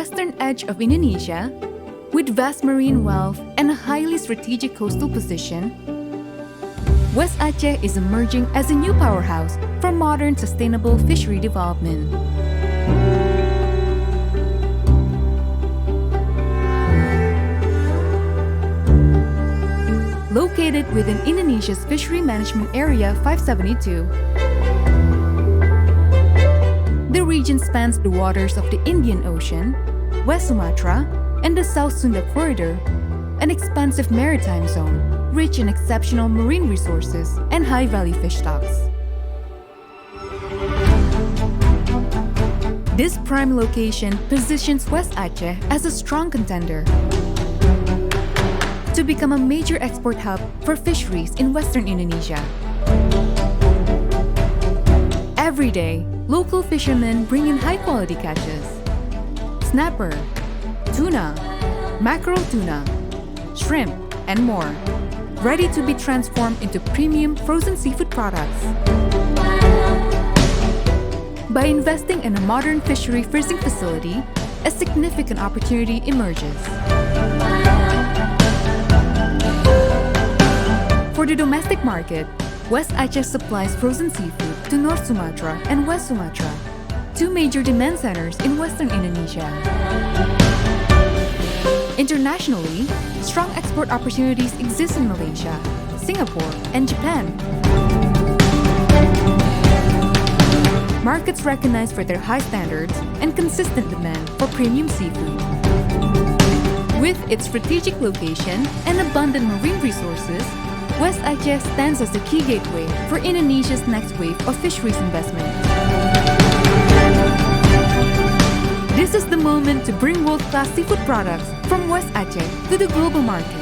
western edge of Indonesia, with vast marine wealth and a highly strategic coastal position, West Aceh is emerging as a new powerhouse for modern sustainable fishery development. Located within Indonesia's Fishery Management Area 572, the region spans the waters of the Indian Ocean, West Sumatra, and the South Sunda Corridor, an expansive maritime zone rich in exceptional marine resources and high-value fish stocks. This prime location positions West Aceh as a strong contender to become a major export hub for fisheries in Western Indonesia. Every day, local fishermen bring in high-quality catches: snapper, tuna, mackerel tuna, shrimp, and more, ready to be transformed into premium frozen seafood products. By investing in a modern fishery freezing facility, a significant opportunity emerges. For the domestic market, West Aceh supplies frozen seafood to North Sumatra and West Sumatra, two major demand centers in Western Indonesia. Internationally, strong export opportunities exist in Malaysia, Singapore, and Japan. Markets recognized for their high standards and consistent demand for premium seafood. With its strategic location and abundant marine resources, West Aceh stands as the key gateway for Indonesia's next wave of fisheries investment. This is the moment to bring world-class seafood products from West Aceh to the global market.